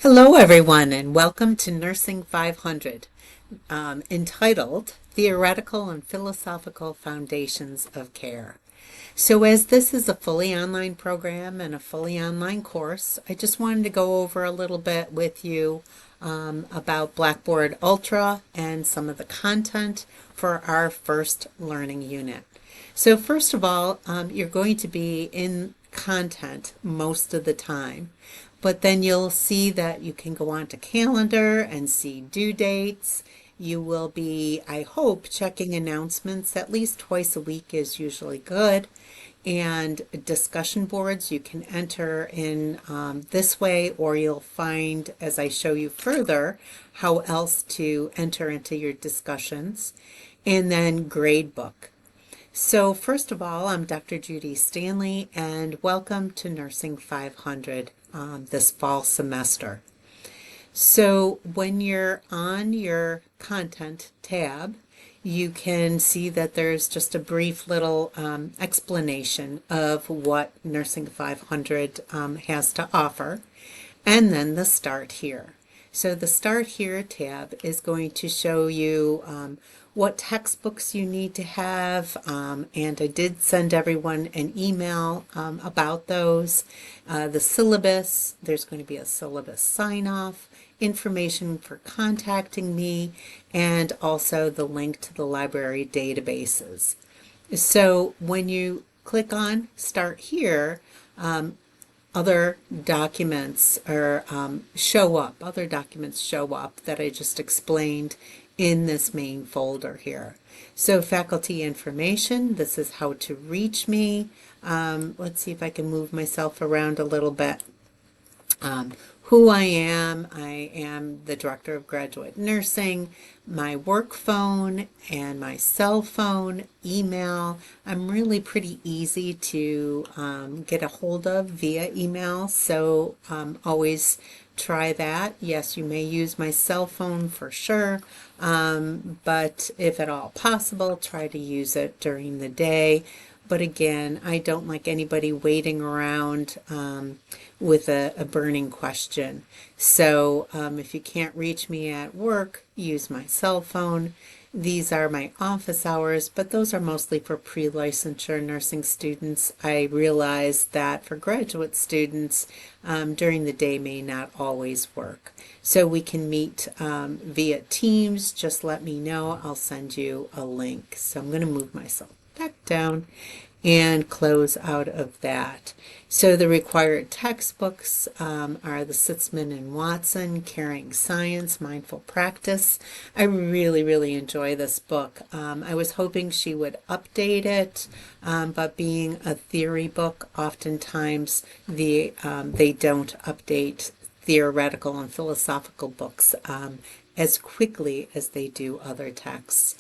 Hello, everyone, and welcome to Nursing 500, entitled Theoretical and Philosophical Foundations of Care. So, as this is a fully online program and a fully online course, I just wanted to go over a little bit with you about Blackboard Ultra and some of the content for our first learning unit. So, first of all, you're going to be in content most of the time. But then you'll see that you can go on to calendar and see due dates. You will be, I hope, checking announcements at least twice a week is usually good. And discussion boards you can enter in this way, or you'll find, as I show you further, how else to enter into your discussions. And then grade book. So first of all, I'm Dr. Judy Stanley, and welcome to Nursing 500 this fall semester. So when you're on your content tab, you can see that there's just a brief little explanation of what Nursing 500 has to offer, and then the Start Here. So the Start Here tab is going to show you what textbooks you need to have, and I did send everyone an email about those. The syllabus, there's going to be a syllabus sign-off, information for contacting me, and also the link to the library databases. So when you click on Start Here, other documents other documents show up that I just explained in this main folder here. So faculty information, this is how to reach me. Let's see if I can move myself around a little bit. Who I am the Director of Graduate Nursing, my work phone and my cell phone, email. I'm really pretty easy to get a hold of via email, so always try that. Yes, you may use my cell phone for sure, but if at all possible, try to use it during the day. But again, I don't like anybody waiting around with a burning question. So if you can't reach me at work, use my cell phone. These are my office hours, but those are mostly for pre-licensure nursing students. I realize that for graduate students, during the day may not always work. So we can meet via Teams. Just let me know. I'll send you a link. So I'm going to move myself back down and close out of that. So the required textbooks are the Sitzman and Watson, Caring Science, Mindful Practice. I really enjoy this book. I was hoping she would update it, but being a theory book, oftentimes they don't update theoretical and philosophical books as quickly as they do other texts.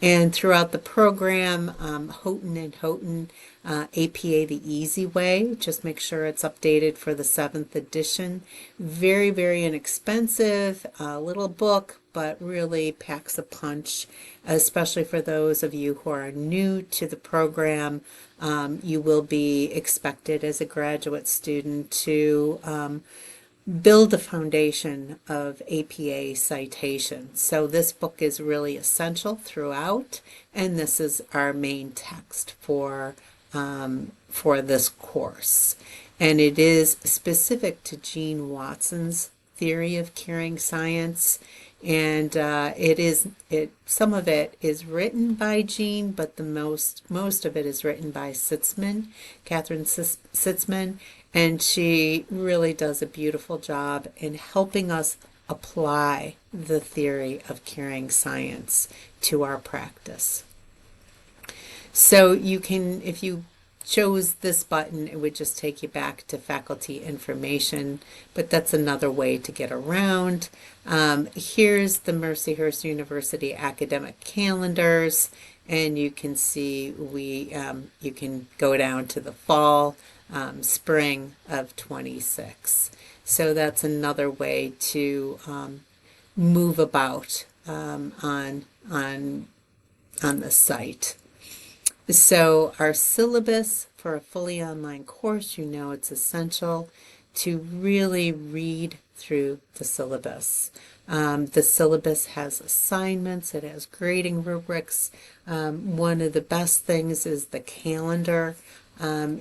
And throughout the program, Houghton and Houghton, APA the Easy Way, just make sure it's updated for the 7th edition. Very inexpensive, little book, but really packs a punch, especially for those of you who are new to the program. You will be expected as a graduate student to build a foundation of APA citation. So this book is really essential throughout, and this is our main text for this course. And it is specific to Gene Watson's theory of caring science, and some of it is written by Gene, but the most of it is written by Catherine Sitzman, and she really does a beautiful job in helping us apply the theory of caring science to our practice. So you can, if you chose this button, it would just take you back to faculty information, but that's another way to get around. Here's the Mercyhurst University academic calendars, and you can see you can go down to the fall, spring of 26. So that's another way to move about on the site. So our syllabus for a fully online course, it's essential to really read through the syllabus. The syllabus has assignments, it has grading rubrics. One of the best things is the calendar.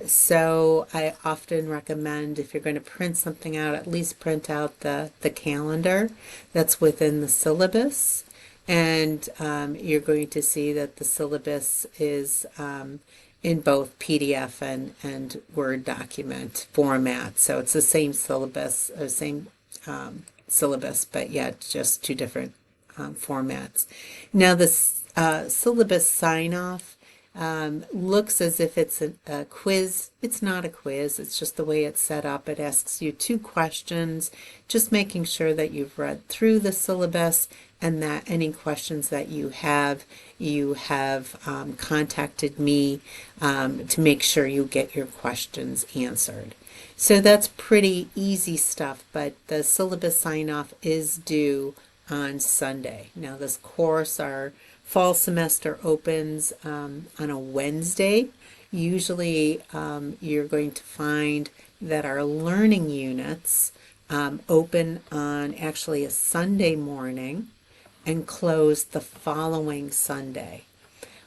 So I often recommend if you're going to print something out, at least print out the calendar that's within the syllabus. And you're going to see that the syllabus is in both PDF and Word document format. So it's the same syllabus, syllabus, but yet just two different formats. Now the syllabus sign-off looks as if it's a quiz. It's not a quiz, it's just the way it's set up. It asks you two questions, just making sure that you've read through the syllabus and that any questions that you have contacted me to make sure you get your questions answered. So that's pretty easy stuff, but the syllabus sign-off is due on Sunday. Now this course, our fall semester opens on a Wednesday. Usually you're going to find that our learning units open on actually a Sunday morning and close the following Sunday.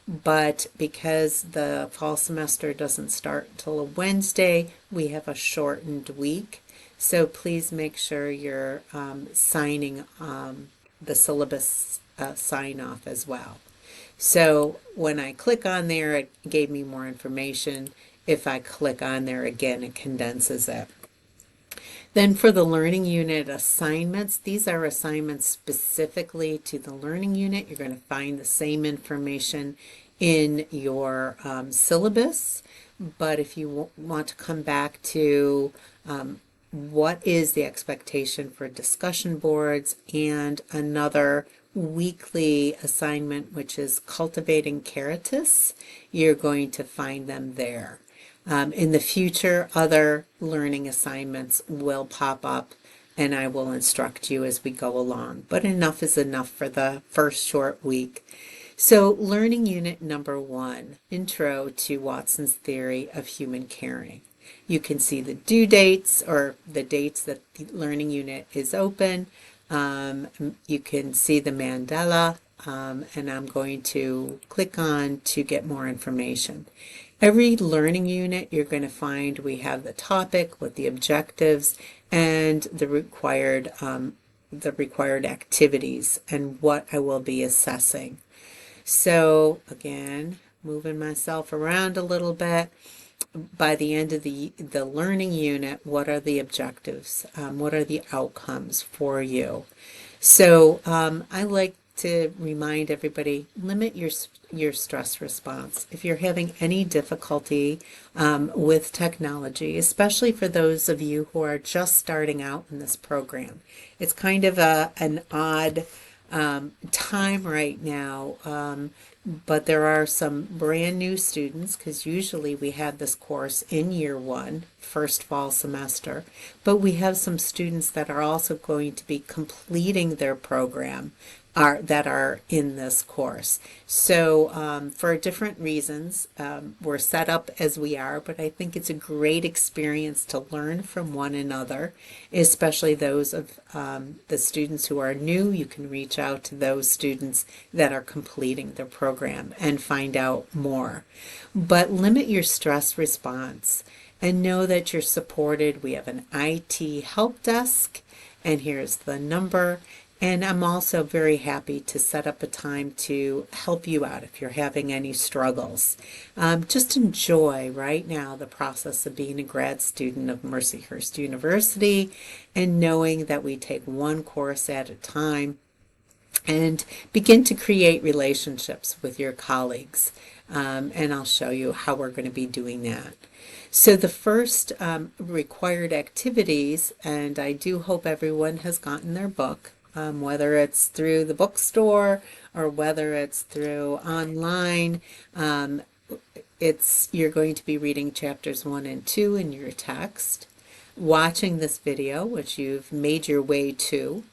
But because the fall semester doesn't start until a Wednesday, we have a shortened week. So please make sure you're signing the syllabus sign off as well. So when I click on there, it gave me more information. If I click on there again, it condenses it. Then for the learning unit assignments, these are assignments specifically to the learning unit. You're going to find the same information in your syllabus, but if you want to come back to what is the expectation for discussion boards and another weekly assignment, which is cultivating caritas, you're going to find them there. In the future, other learning assignments will pop up and I will instruct you as we go along. But enough is enough for the first short week. So learning unit number 1, Intro to Watson's Theory of Human Caring. You can see the due dates or the dates that the learning unit is open. You can see the mandala, and I'm going to click on to get more information. Every learning unit you're going to find we have the topic with the objectives and the required activities and what I will be assessing. So again, moving myself around a little bit. By the end of the learning unit, what are the objectives? What are the outcomes for you? So I like to remind everybody, limit your stress response. If you're having any difficulty with technology, especially for those of you who are just starting out in this program, it's kind of an odd time right now, but there are some brand new students because usually we have this course in year 1, first fall semester, but we have some students that are also going to be completing their program that are in this course. So for different reasons, we're set up as we are, but I think it's a great experience to learn from one another, especially those of the students who are new. You can reach out to those students that are completing their program and find out more. But limit your stress response and know that you're supported. We have an IT help desk, and here's the number. And I'm also very happy to set up a time to help you out if you're having any struggles. Just enjoy right now the process of being a grad student of Mercyhurst University and knowing that we take one course at a time and begin to create relationships with your colleagues. And I'll show you how we're going to be doing that. So the first required activities, and I do hope everyone has gotten their book, whether it's through the bookstore or whether it's through online. You're going to be reading chapters 1 and 2 in your text, watching this video, which you've made your way to,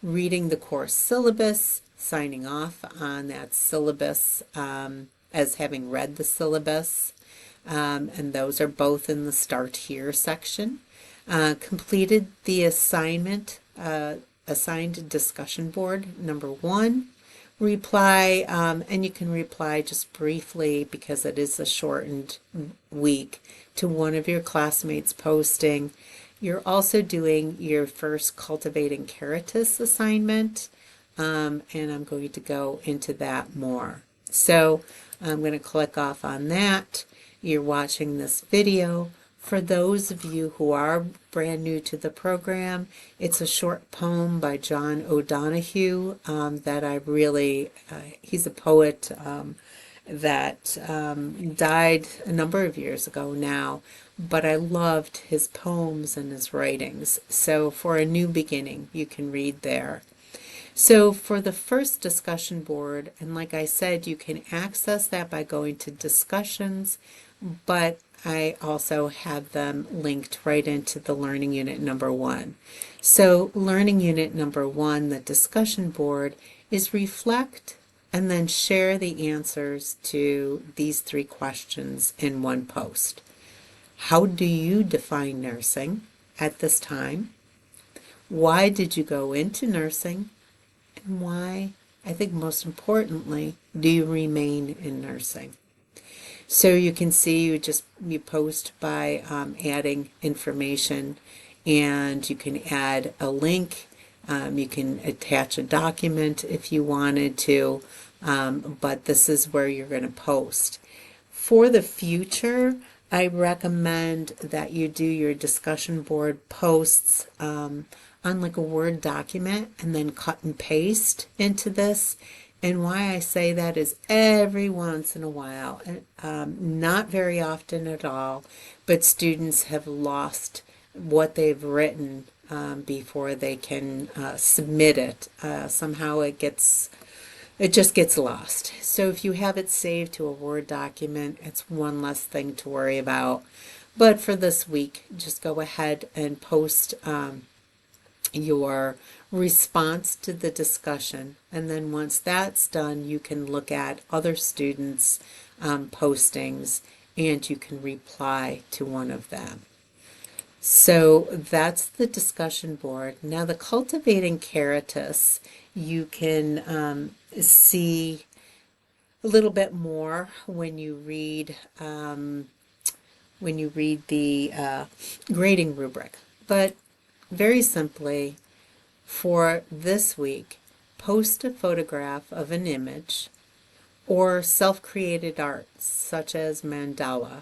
reading the course syllabus, signing off on that syllabus as having read the syllabus, and those are both in the Start Here section. completed the assigned discussion board number 1. Reply, and you can reply just briefly because it is a shortened week, to one of your classmates posting. You're also doing your first Cultivating Caritas assignment, and I'm going to go into that more. So I'm going to click off on that. You're watching this video. For those of you who are brand new to the program, it's a short poem by John O'Donohue that I really, he's a poet that died a number of years ago now, but I loved his poems and his writings. So for a new beginning, you can read there. So for the first discussion board, and like I said, you can access that by going to discussions, but I also have them linked right into the learning unit number 1. So learning unit number 1, the discussion board, is reflect and then share the answers to these 3 questions in one post. How do you define nursing at this time? Why did you go into nursing? And why, I think most importantly, do you remain in nursing? So you can see you post by adding information, and you can add a link. You can attach a document if you wanted to, but this is where you're going to post. For the future, I recommend that you do your discussion board posts on like a Word document and then cut and paste into this. And why I say that is every once in a while, not very often at all, but students have lost what they've written before they can submit it. Somehow it just gets lost. So if you have it saved to a Word document, it's one less thing to worry about. But for this week, just go ahead and post your response to the discussion, and then once that's done, you can look at other students' postings, and you can reply to one of them. So that's the discussion board. Now the Cultivating Caritas, you can see a little bit more when you read the grading rubric. But very simply, for this week, post a photograph of an image or self-created art, such as mandala,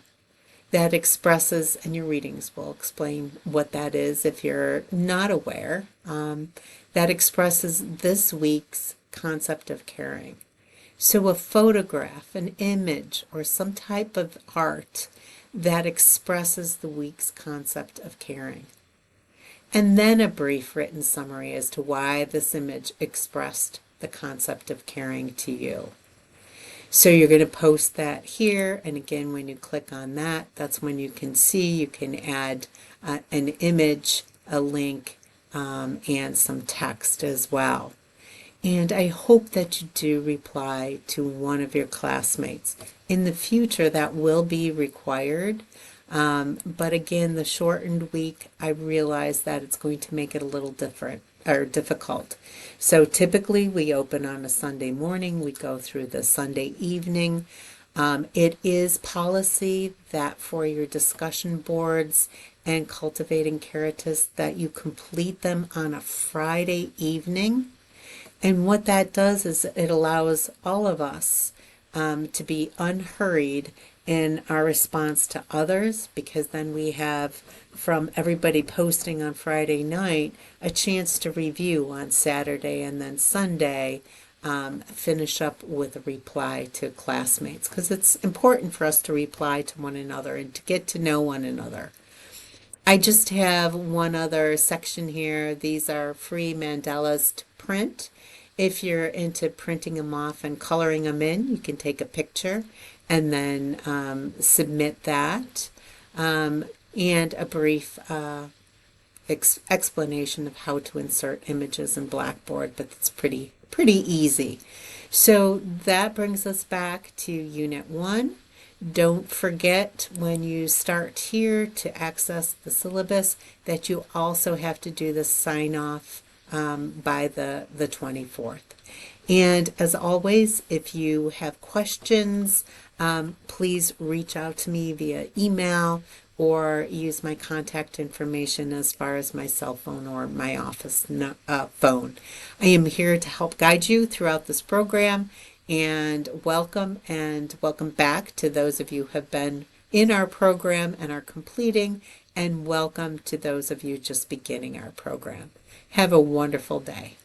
that expresses, and your readings will explain what that is if you're not aware, that expresses this week's concept of caring. So a photograph, an image, or some type of art that expresses the week's concept of caring. And then a brief written summary as to why this image expressed the concept of caring to you. So you're going to post that here, and again, when you click on that, that's when you can see, you can add an image, a link, and some text as well. And I hope that you do reply to one of your classmates. In the future, that will be required. But again, the shortened week, I realize that it's going to make it a little different or difficult. So typically we open on a Sunday morning, we go through the Sunday evening. It is policy that for your discussion boards and Cultivating Caritas that you complete them on a Friday evening. And what that does is it allows all of us to be unhurried in our response to others, because then we have, from everybody posting on Friday night, a chance to review on Saturday, and then Sunday finish up with a reply to classmates, because it's important for us to reply to one another and to get to know one another. I just have one other section here. These are free mandalas to print. If you're into printing them off and coloring them in, you can take a picture and then submit that, and a brief explanation of how to insert images in Blackboard, but it's pretty easy. So that brings us back to Unit 1. Don't forget when you start here to access the syllabus that you also have to do the sign off by the 24th. And as always, if you have questions, please reach out to me via email or use my contact information as far as my cell phone or my office phone. I am here to help guide you throughout this program, and welcome back to those of you who have been in our program and are completing, and welcome to those of you just beginning our program. Have a wonderful day.